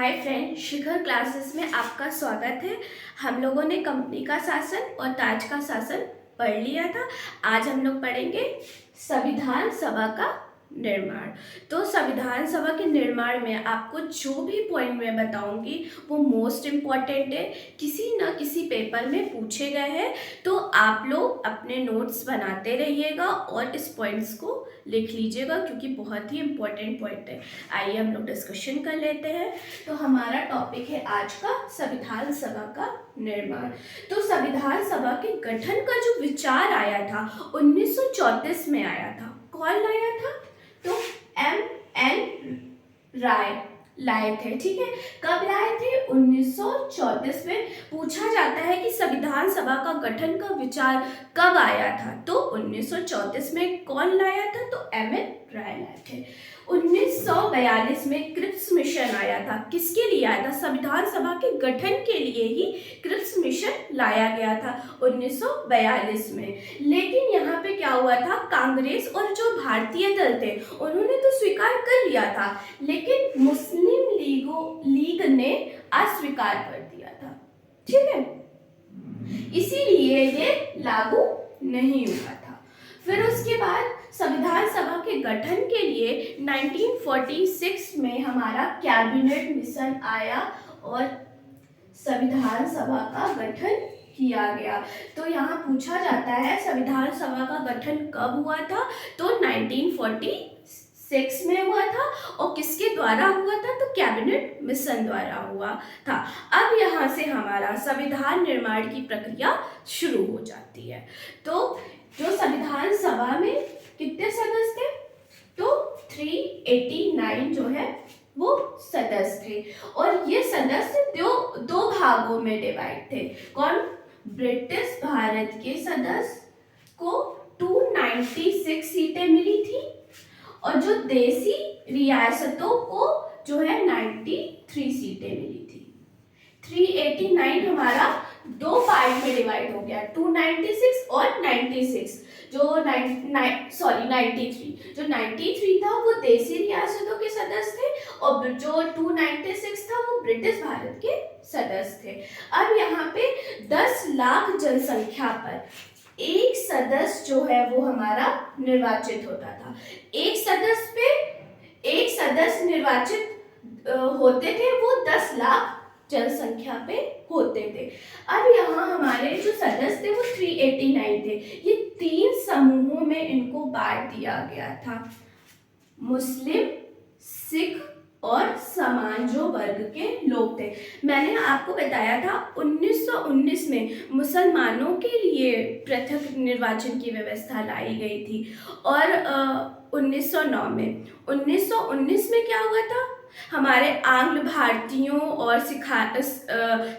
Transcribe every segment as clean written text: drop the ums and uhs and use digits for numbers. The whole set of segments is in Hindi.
हाय फ्रेंड, शिखर क्लासेस में आपका स्वागत है। हम लोगों ने कंपनी का शासन और ताज का शासन पढ़ लिया था। आज हम लोग पढ़ेंगे संविधान सभा का निर्माण। तो संविधान सभा के निर्माण में आपको जो भी पॉइंट मैं बताऊंगी वो मोस्ट इम्पॉर्टेंट है, किसी न किसी पेपर में पूछे गए हैं। तो आप लोग अपने नोट्स बनाते रहिएगा और इस पॉइंट्स को लिख लीजिएगा क्योंकि बहुत ही इम्पोर्टेंट पॉइंट है। आइए हम लोग डिस्कशन कर लेते हैं। तो हमारा टॉपिक है आज का संविधान सभा का निर्माण। तो संविधान सभा के गठन का जो विचार आया था 1934 में आया था। कौन लाया था? तो M.N. राय लाए थे। ठीक है, कब लाए थे? 1934 में। पूछा जाता है कि संविधान सभा का गठन का विचार कब आया था, तो 1934 में। कौन लाया था? तो M.N. राय लाए थे। 1942 में क्रिप्स मिशन आया था। किसके लिए आया था? संविधान सभा के गठन के लिए ही क्रिप्स मिशन लाया गया था 1942 में। लेकिन यहाँ पे क्या हुआ था, कांग्रेस और जो भारतीय दल थे उन्होंने तो स्वीकार कर लिया था, लेकिन मुस्लिम लीग ने अस्वीकार कर दिया था। ठीक है, इसीलिए ये लागू नहीं हुआ था। फिर उसके बाद संविधान सभा के गठन के लिए 1946 में हमारा कैबिनेट मिशन आया और संविधान सभा का गठन किया गया। तो यहाँ पूछा जाता है संविधान सभा का गठन कब हुआ था, तो 1946 में हुआ था। और किसके द्वारा हुआ था? तो कैबिनेट मिशन द्वारा हुआ था। अब यहाँ से हमारा संविधान निर्माण की प्रक्रिया शुरू हो जाती है। तो जो संविधान सभा में कितने सदस्य थे? तो 389 जो है वो सदस्य थे। और ये सदस्य दो भागों में डिवाइड थे। कौन? ब्रिटिश भारत के सदस्य को 296 सीटें मिली थी और जो देसी रियासतों को जो है 93 सीटें मिली थी। 389 हमारा दो पार्ट में डिवाइड हो गया, 296 और 96। जो 93 जो 93 था वो देसी रियासतों के सदस्य थे और जो 296 था वो ब्रिटिश भारत के सदस्य थे। अब यहाँ पे 10 लाख जनसंख्या पर एक सदस्य जो है वो हमारा निर्वाचित होता था। एक सदस्य निर्वाचित होते थे, वो 10 लाख जनसंख्या पे होते थे। अब यहाँ हमारे जो सदस्य थे वो 389 थे। ये 3 समूहों में इनको बांट दिया गया था, मुस्लिम, सिख और समान जो वर्ग के लोग थे। मैंने आपको बताया था 1919 में मुसलमानों के लिए पृथक निर्वाचन की व्यवस्था लाई गई थी और 1919 में क्या हुआ था, हमारे आंग्ल भारतीयों और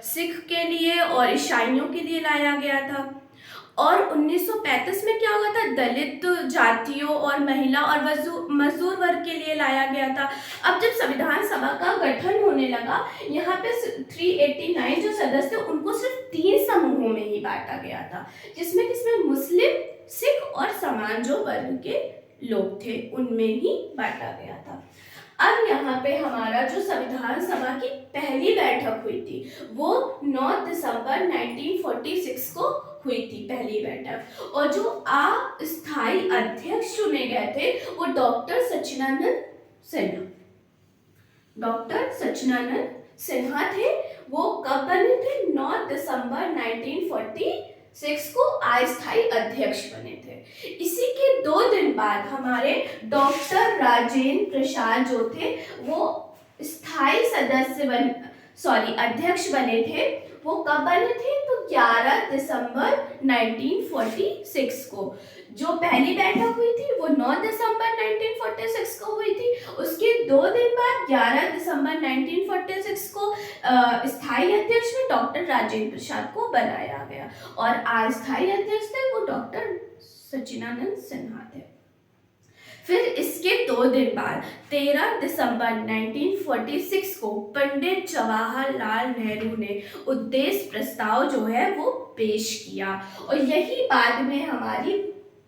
सिख के लिए और ईसाइयों के लिए लाया गया था। और 1935 में क्या हुआ था, दलित जातियों और महिला और मजदूर वर्ग के लिए लाया गया था। अब जब संविधान सभा का गठन होने लगा, यहाँ पे 389 जो सदस्य थे उनको सिर्फ 3 समूहों में ही बांटा गया था, जिसमें मुस्लिम, सिख और समान जो वर्ग के लोग थे उनमें ही बांटा गया था। अब यहाँ पे हमारा जो संविधान सभा की पहली बैठक हुई थी वो 9 दिसंबर 1946 को हुई थी, पहली बैठक। और जो अस्थायी अध्यक्ष चुने गए थे वो डॉक्टर सच्चिदानंद सिन्हा थे। वो कब बने थे? 9 दिसंबर 1946 को अस्थायी अध्यक्ष बने थे। इसी के 2 दिन बाद हमारे डॉक्टर राजेंद्र प्रसाद जो थे वो स्थायी अध्यक्ष बने थे। वो कब बने थे? तो 11 दिसंबर 1946 को। जो पहली बैठक हुई थी वो 9 दिसंबर 1946 को हुई थी। उसके 2 दिन बाद 11 दिसंबर 1946 को स्थायी अध्यक्ष में डॉक्टर राजेंद्र प्रसाद को बनाया गया और अस्थायी अध्यक्ष थे वो डॉक्टर सच्चिदानंद सिन्हा थे। फिर इसके 2 दिन बाद 13 दिसंबर 1946 को पंडित जवाहरलाल नेहरू ने उद्देश्य प्रस्ताव जो है वो पेश किया और यही बाद में हमारी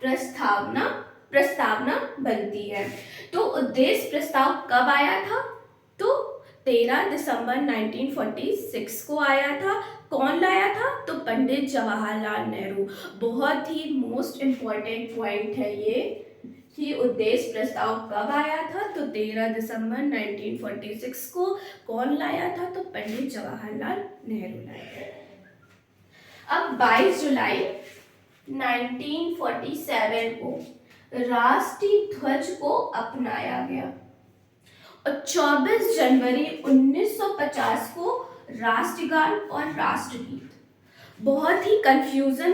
प्रस्तावना बनती है। तो उद्देश्य प्रस्ताव कब आया था? तो 13 दिसंबर 1946 को आया था। कौन लाया था? तो पंडित जवाहरलाल नेहरू। बहुत ही मोस्ट इम्पॉर्टेंट पॉइंट है ये कि उद्देश्य प्रस्ताव कब आया था? तो 13 दिसंबर 1946 को। कौन लाया था? तो पंडित जवाहरलाल नेहरू लाया। अब 22 जुलाई 1947 को राष्ट्रीय ध्वज को अपनाया गया और 24 जनवरी 1950 को राष्ट्रगान और राष्ट्रगीत। बहुत ही कंफ्यूजन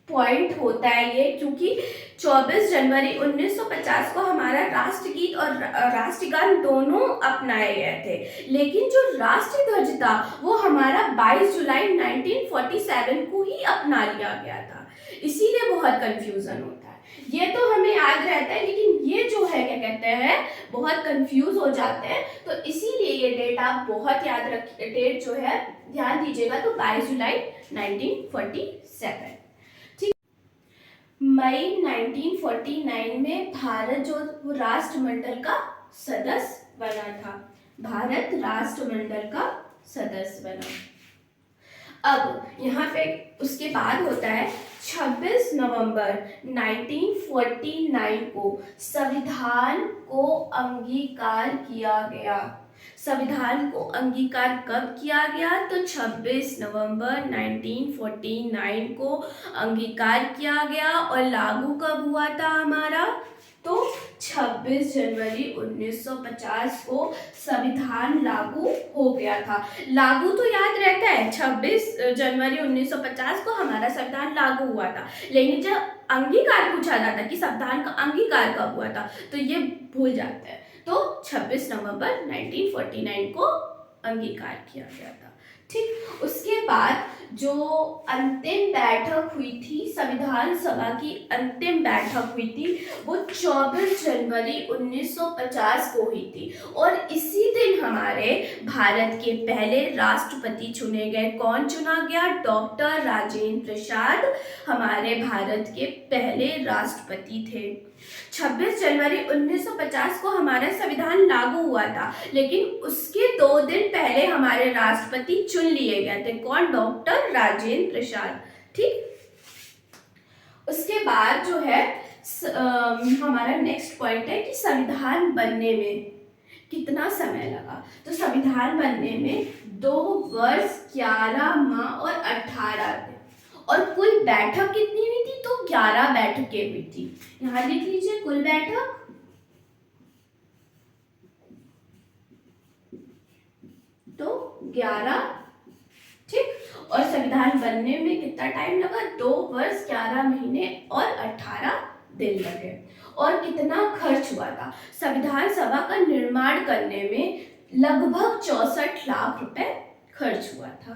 पॉइंट होता है ये, क्योंकि 24 जनवरी 1950 को हमारा राष्ट्रगीत और राष्ट्रगान दोनों अपनाए गए थे, लेकिन जो राष्ट्रीय ध्वज था वो हमारा 22 जुलाई 1947 को ही अपना लिया गया था। इसीलिए बहुत कंफ्यूजन होता है। ये तो हमें याद रहता है, लेकिन ये जो है क्या कहते हैं, बहुत कंफ्यूज हो जाते हैं। तो इसीलिए ये डेट आप बहुत याद रखिए, डेट जो है ध्यान दीजिएगा। तो 22 जुलाई 1947। मई 1949 में भारत जो राष्ट्रमंडल का सदस्य बना था। भारत राष्ट्रमंडल का सदस्य बना। अब यहाँ पे उसके बाद होता है 26 नवंबर 1949 को संविधान को अंगीकार किया गया। संविधान को अंगीकार कब किया गया? तो 26 नवंबर 1949 को अंगीकार किया गया। और लागू कब हुआ था हमारा? तो 26 जनवरी 1950 को संविधान लागू हो गया था। लागू तो याद रहता है, 26 जनवरी 1950 को हमारा संविधान लागू हुआ था, लेकिन जब अंगीकार पूछा जाता है कि संविधान का अंगीकार कब हुआ था, तो ये भूल जाते हैं। तो 26 नवंबर 1949 को अंगीकार किया गया था। ठीक, उसके बाद जो अंतिम बैठक हुई थी, संविधान सभा की अंतिम बैठक हुई थी, वो 24 जनवरी 1950 को हुई थी। और इसी दिन हमारे भारत के पहले राष्ट्रपति चुने गए। कौन चुना गया? डॉक्टर राजेंद्र प्रसाद हमारे भारत के पहले राष्ट्रपति थे। 26 जनवरी 1950 को हमारा संविधान लागू हुआ था, लेकिन उसके 2 दिन पहले हमारे राष्ट्रपति चुन लिए गए थे। कौन? डॉक्टर राजेंद्र प्रसाद। ठीक, उसके बाद जो है हमारा नेक्स्ट पॉइंट है कि संविधान बनने में कितना समय लगा। तो संविधान बनने में 2 वर्ष 11 माह और 18 दिन। और कुल बैठक कितनी हुई थी? तो 11 बैठकें हुई थी। यहां लिख लीजिए कुल बैठक तो 11। ठीक, और संविधान बनने में कितना टाइम लगा? 2 वर्ष 11 महीने और 18 दिन लगे। और कितना खर्च हुआ था? संविधान सभा का निर्माण करने में लगभग 64 लाख रुपए खर्च हुआ था।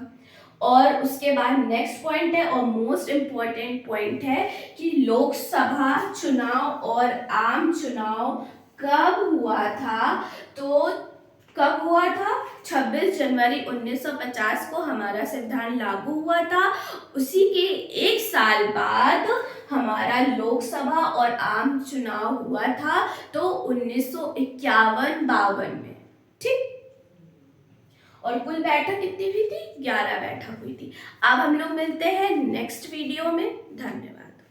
और उसके बाद नेक्स्ट पॉइंट है और मोस्ट इम्पॉर्टेंट पॉइंट है कि लोकसभा चुनाव और आम चुनाव कब हुआ था? तो कब हुआ था? 26 जनवरी 1950 को हमारा संविधान लागू हुआ था। उसी के 1 साल बाद हमारा लोकसभा और आम चुनाव हुआ था, तो 1951-52 में। ठीक, और कुल बैठक कितनी हुई थी? 11 बैठक हुई थी। अब हम लोग मिलते हैं नेक्स्ट वीडियो में। धन्यवाद।